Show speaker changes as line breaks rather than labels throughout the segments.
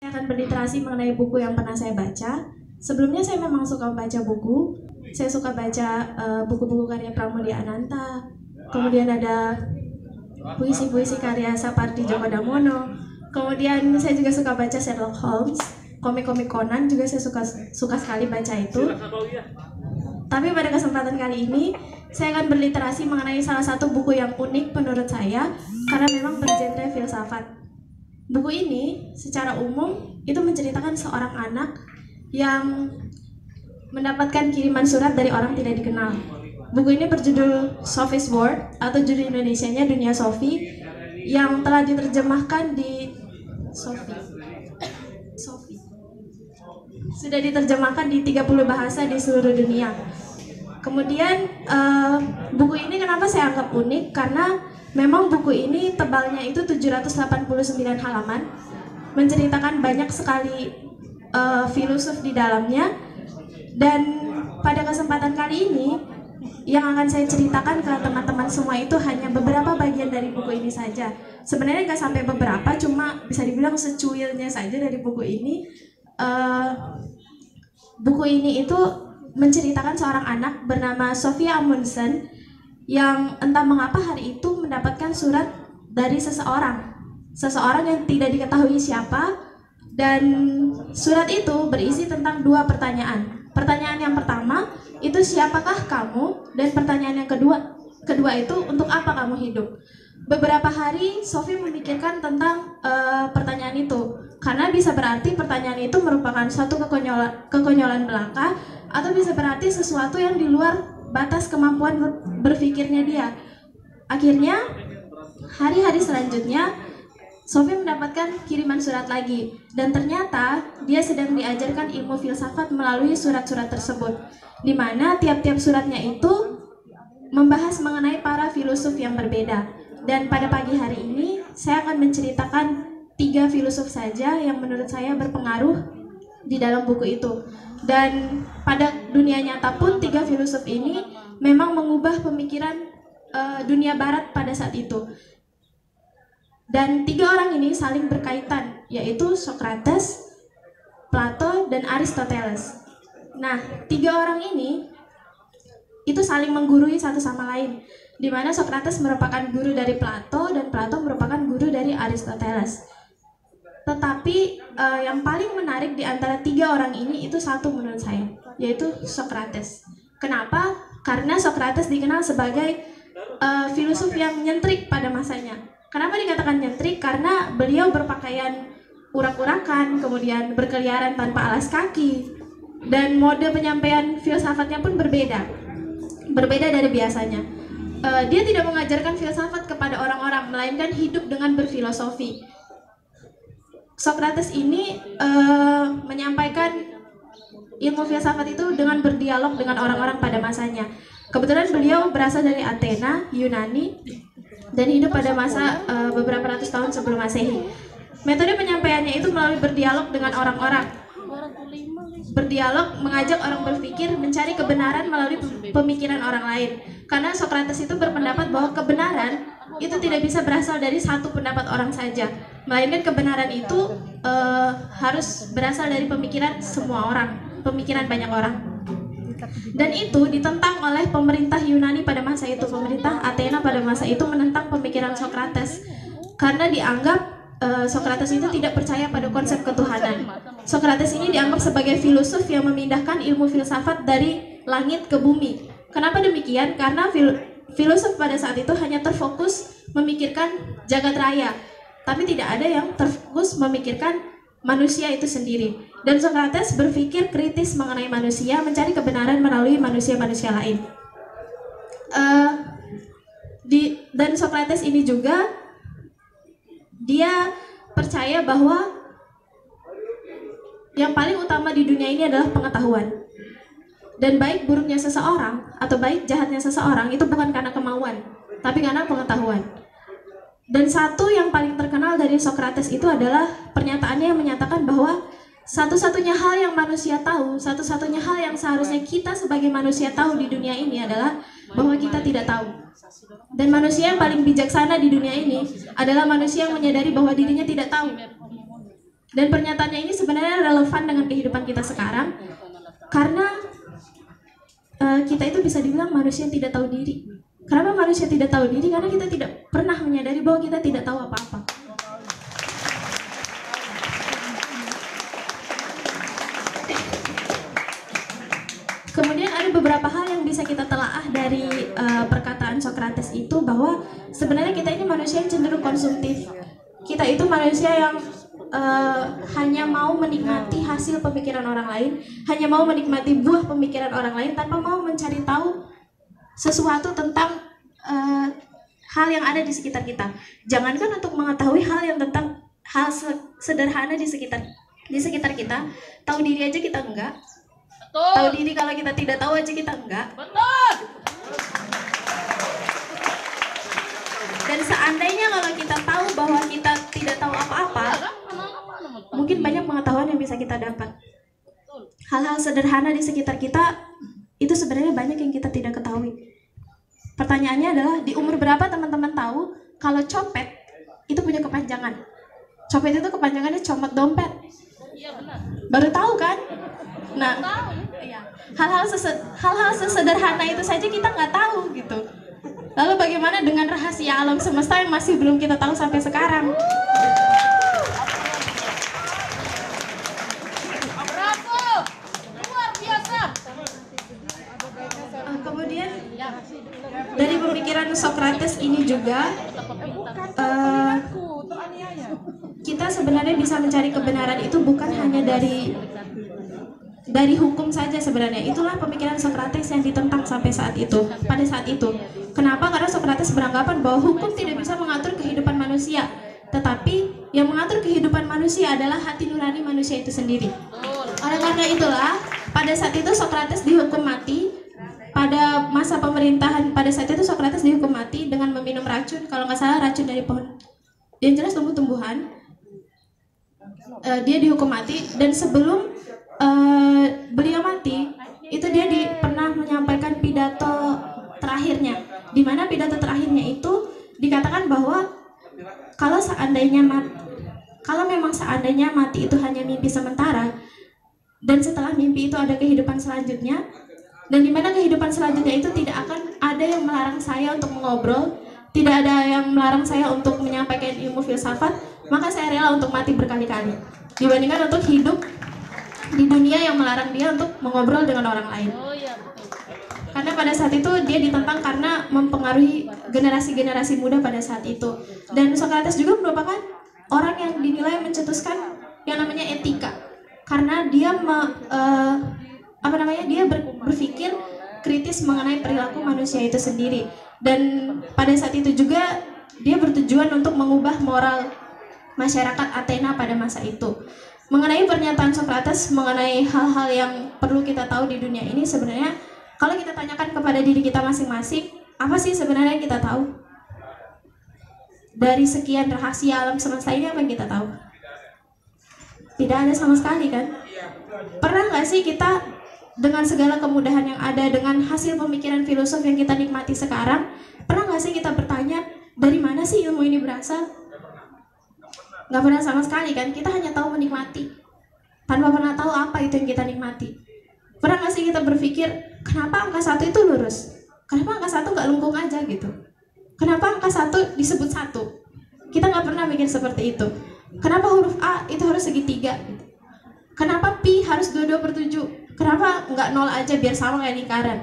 Saya akan berliterasi mengenai buku yang pernah saya baca. Sebelumnya saya memang suka membaca buku. Saya suka baca buku-buku karya Pramoedya Ananta. Kemudian ada puisi-puisi karya Sapardi Djoko Damono. Kemudian saya juga suka baca Sherlock Holmes, komik-komik Conan juga saya suka sekali baca itu. Tapi pada kesempatan kali ini saya akan berliterasi mengenai salah satu buku yang unik menurut saya karena memang bergenre filsafat. Buku ini secara umum itu menceritakan seorang anak yang mendapatkan kiriman surat dari orang tidak dikenal. Buku ini berjudul Sophie's World atau judul Indonesianya Dunia Sophie yang telah diterjemahkan di sudah diterjemahkan di 30 bahasa di seluruh dunia. Kemudian buku ini kenapa saya anggap unik? Karena memang buku ini tebalnya itu 789 halaman, menceritakan banyak sekali filosof di dalamnya. Dan pada kesempatan kali ini yang akan saya ceritakan ke teman-teman semua itu hanya beberapa bagian dari buku ini saja. Sebenarnya nggak sampai beberapa, cuma bisa dibilang secuilnya saja dari buku ini. Buku ini itu menceritakan seorang anak bernama Sophia Amundsen yang entah mengapa hari itu mendapatkan surat dari seseorang yang tidak diketahui siapa, dan surat itu berisi tentang dua pertanyaan. Pertanyaan yang pertama itu siapakah kamu, dan pertanyaan yang kedua itu untuk apa kamu hidup. Beberapa hari Sophie memikirkan tentang pertanyaan itu, karena bisa berarti pertanyaan itu merupakan suatu kekonyolan belaka, atau bisa berarti sesuatu yang di luar batas kemampuan berpikirnya dia. Akhirnya hari-hari selanjutnya Sophie mendapatkan kiriman surat lagi, dan ternyata dia sedang diajarkan ilmu filsafat melalui surat-surat tersebut, di mana tiap-tiap suratnya itu membahas mengenai para filosof yang berbeda. Dan pada pagi hari ini saya akan menceritakan 3 filosof saja yang menurut saya berpengaruh di dalam buku itu. Dan pada dunia nyata pun 3 filosof ini memang mengubah pemikiran dunia barat pada saat itu. Dan 3 orang ini saling berkaitan, yaitu Socrates, Plato, dan Aristoteles. Nah, 3 orang ini itu saling menggurui satu sama lain, di mana Socrates merupakan guru dari Plato dan Plato merupakan guru dari Aristoteles. Tetapi yang paling menarik di antara 3 orang ini itu satu menurut saya, yaitu Socrates. Kenapa? Karena Socrates dikenal sebagai filosof yang nyentrik pada masanya. Kenapa dikatakan nyentrik? Karena beliau berpakaian urak-urakan, kemudian berkeliaran tanpa alas kaki, dan mode penyampaian filsafatnya pun berbeda dari biasanya. Dia tidak mengajarkan filsafat kepada orang-orang, melainkan hidup dengan berfilosofi. Socrates ini menyampaikan ilmu filsafat itu dengan berdialog dengan orang-orang pada masanya. Kebetulan beliau berasal dari Athena, Yunani, dan hidup pada masa beberapa ratus tahun sebelum Masehi. Metode penyampaiannya itu melalui berdialog dengan orang-orang. Berdialog mengajak orang berpikir mencari kebenaran melalui pemikiran orang lain. Karena Socrates itu berpendapat bahwa kebenaran itu tidak bisa berasal dari satu pendapat orang saja, melainkan kebenaran itu harus berasal dari pemikiran semua orang, pemikiran banyak orang. Dan itu ditentang oleh pemerintah Yunani pada masa itu. Pemerintah Athena pada masa itu menentang pemikiran Socrates karena dianggap Socrates itu tidak percaya pada konsep ketuhanan. Socrates ini dianggap sebagai filosof yang memindahkan ilmu filsafat dari langit ke bumi. Kenapa demikian? Karena filosof pada saat itu hanya terfokus memikirkan jagat raya, tapi tidak ada yang terfokus memikirkan manusia itu sendiri. Dan Socrates berpikir kritis mengenai manusia, mencari kebenaran melalui manusia-manusia lain. Dan Socrates ini juga dia percaya bahwa yang paling utama di dunia ini adalah pengetahuan. Dan baik buruknya seseorang atau baik jahatnya seseorang itu bukan karena kemauan, tapi karena pengetahuan. Dan satu yang paling terkenal dari Socrates itu adalah pernyataannya yang menyatakan bahwa satu-satunya hal yang manusia tahu, satu-satunya hal yang seharusnya kita sebagai manusia tahu di dunia ini adalah bahwa kita tidak tahu. Dan manusia yang paling bijaksana di dunia ini adalah manusia yang menyadari bahwa dirinya tidak tahu. Dan pernyataannya ini sebenarnya relevan dengan kehidupan kita sekarang, karena kita itu bisa dibilang manusia yang tidak tahu diri. Kenapa manusia tidak tahu diri? Karena kita tidak pernah menyadari bahwa kita tidak tahu apa-apa. Kemudian ada beberapa hal yang bisa kita telaah dari perkataan Socrates itu, bahwa sebenarnya kita ini manusia yang cenderung konsumtif. Kita itu manusia yang hanya mau menikmati hasil pemikiran orang lain, hanya mau menikmati buah pemikiran orang lain tanpa mau mencari tahu sesuatu tentang hal yang ada di sekitar kita. Jangankan untuk mengetahui hal yang tentang hal sederhana di sekitar kita, tahu diri aja kita enggak. Betul. Tahu diri kalau kita tidak tahu aja kita enggak. Betul. Dan seandainya kalau kita tahu bahwa kita tidak tahu apa-apa, mungkin banyak pengetahuan yang bisa kita dapat. Hal-hal sederhana di sekitar kita itu sebenarnya banyak yang kita tidak ketahui. Pertanyaannya adalah, di umur berapa teman-teman tahu kalau copet itu punya kepanjangan? Copet itu kepanjangannya comot dompet. Iya benar. Baru tahu kan? Nah, iya. Hal-hal sesederhana itu saja kita nggak tahu gitu. Lalu bagaimana dengan rahasia alam semesta yang masih belum kita tahu sampai sekarang? Bravo, luar biasa. Kemudian dari pemikiran Socrates ini juga kita sebenarnya bisa mencari kebenaran itu bukan hanya dari hukum saja sebenarnya. Itulah pemikiran Socrates yang ditentang sampai pada saat itu. Kenapa? Karena Socrates beranggapan bahwa hukum tidak bisa mengatur kehidupan manusia, tetapi yang mengatur kehidupan manusia adalah hati nurani manusia itu sendiri. Oleh karena itulah, pada saat itu Socrates dihukum mati. Pada masa pemerintahan pada saat itu Socrates dihukum mati dengan meminum racun, kalau nggak salah racun dari pohon, yang jelas tumbuh-tumbuhan. Dia dihukum mati, dan sebelum beliau mati itu dia pernah menyampaikan pidato terakhirnya, di mana pidato terakhirnya itu dikatakan bahwa kalau memang seandainya mati itu hanya mimpi sementara, dan setelah mimpi itu ada kehidupan selanjutnya, dan di mana kehidupan selanjutnya itu tidak akan ada yang melarang saya untuk mengobrol, tidak ada yang melarang saya untuk menyampaikan ilmu filsafat, maka saya rela untuk mati berkali-kali dibandingkan untuk hidup di dunia yang melarang dia untuk mengobrol dengan orang lain. Karena pada saat itu dia ditentang karena mempengaruhi generasi-generasi muda pada saat itu. Dan Socrates juga merupakan orang yang dinilai mencetuskan yang namanya etika, karena dia dia berpikir kritis mengenai perilaku manusia itu sendiri. Dan pada saat itu juga dia bertujuan untuk mengubah moral masyarakat Athena pada masa itu. Mengenai pernyataan Socrates mengenai hal-hal yang perlu kita tahu di dunia ini, sebenarnya kalau kita tanyakan kepada diri kita masing-masing, apa sih sebenarnya yang kita tahu? Dari sekian rahasia alam semesta ini, apa yang kita tahu? Tidak ada sama sekali kan? Pernah nggak sih kita dengan segala kemudahan yang ada, dengan hasil pemikiran filosof yang kita nikmati sekarang, pernah nggak sih kita bertanya, dari mana sih ilmu ini berasal? Nggak pernah sama sekali kan? Kita hanya tahu menikmati, tanpa pernah tahu apa itu yang kita nikmati. Pernah nggak sih kita berpikir, kenapa angka 1 itu lurus? Kenapa angka 1 nggak lengkung aja gitu? Kenapa angka 1 disebut 1? Kita nggak pernah mikir seperti itu. Kenapa huruf A itu harus segitiga? Kenapa pi harus 22/7? Kenapa nggak 0 aja biar sama kayak lingkaran?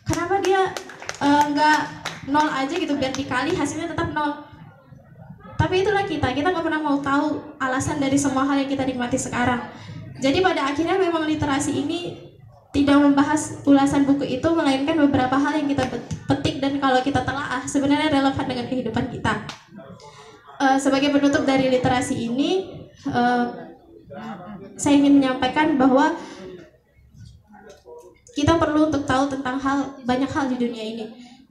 Kenapa dia nggak 0 aja gitu biar dikali hasilnya tetap 0? Tapi itulah kita nggak pernah mau tahu alasan dari semua hal yang kita nikmati sekarang. Jadi pada akhirnya memang literasi ini tidak membahas ulasan buku itu, melainkan beberapa hal yang kita petik dan kalau kita telaah sebenarnya relevan dengan kehidupan kita. Sebagai penutup dari literasi ini, saya ingin menyampaikan bahwa kita perlu untuk tahu tentang banyak hal di dunia ini.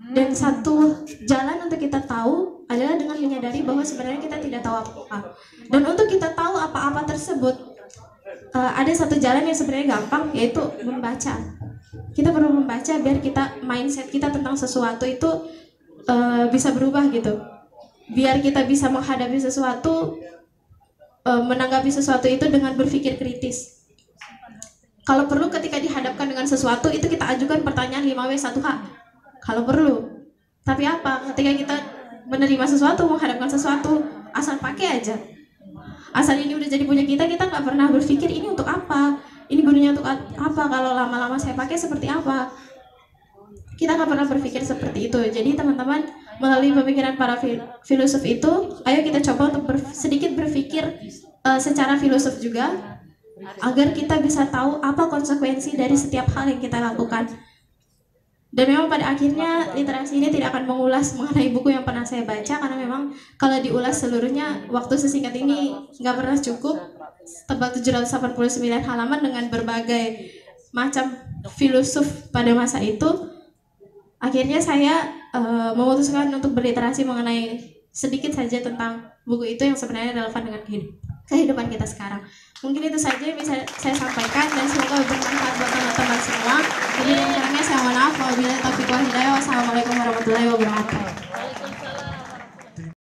Dan satu jalan untuk kita tahu adalah dengan menyadari bahwa sebenarnya kita tidak tahu apa-apa. Dan untuk kita tahu apa-apa tersebut, ada satu jalan yang sebenarnya gampang, yaitu membaca. Kita perlu membaca biar mindset kita tentang sesuatu itu bisa berubah gitu. Biar kita bisa menghadapi sesuatu menanggapi sesuatu itu dengan berpikir kritis. Kalau perlu ketika dihadapkan dengan sesuatu itu kita ajukan pertanyaan 5W1H kalau perlu. Tapi apa? Ketika kita menerima sesuatu, menghadapkan sesuatu, asal pakai aja. Asal ini udah jadi punya kita nggak pernah berpikir ini untuk apa, ini gunanya untuk apa, kalau lama-lama saya pakai seperti apa. Kita nggak pernah berpikir seperti itu. Jadi teman-teman, melalui pemikiran para filosof itu, ayo kita coba untuk sedikit berpikir secara filosof juga, agar kita bisa tahu apa konsekuensi dari setiap hal yang kita lakukan. Dan memang pada akhirnya literasi ini tidak akan mengulas mengenai buku yang pernah saya baca, karena memang kalau diulas seluruhnya waktu sesingkat ini nggak pernah cukup. Tebal 789 halaman dengan berbagai macam filosof pada masa itu. Akhirnya saya memutuskan untuk berliterasi mengenai sedikit saja tentang buku itu yang sebenarnya relevan dengan kehidupan kita sekarang. Mungkin itu saja yang bisa saya sampaikan dan semoga bermanfaat buat teman-teman semua. Jadi yang kurangnya saya mohon maaf. Wabillahi taufiq wal hidayah. Wassalamualaikum warahmatullahi wabarakatuh.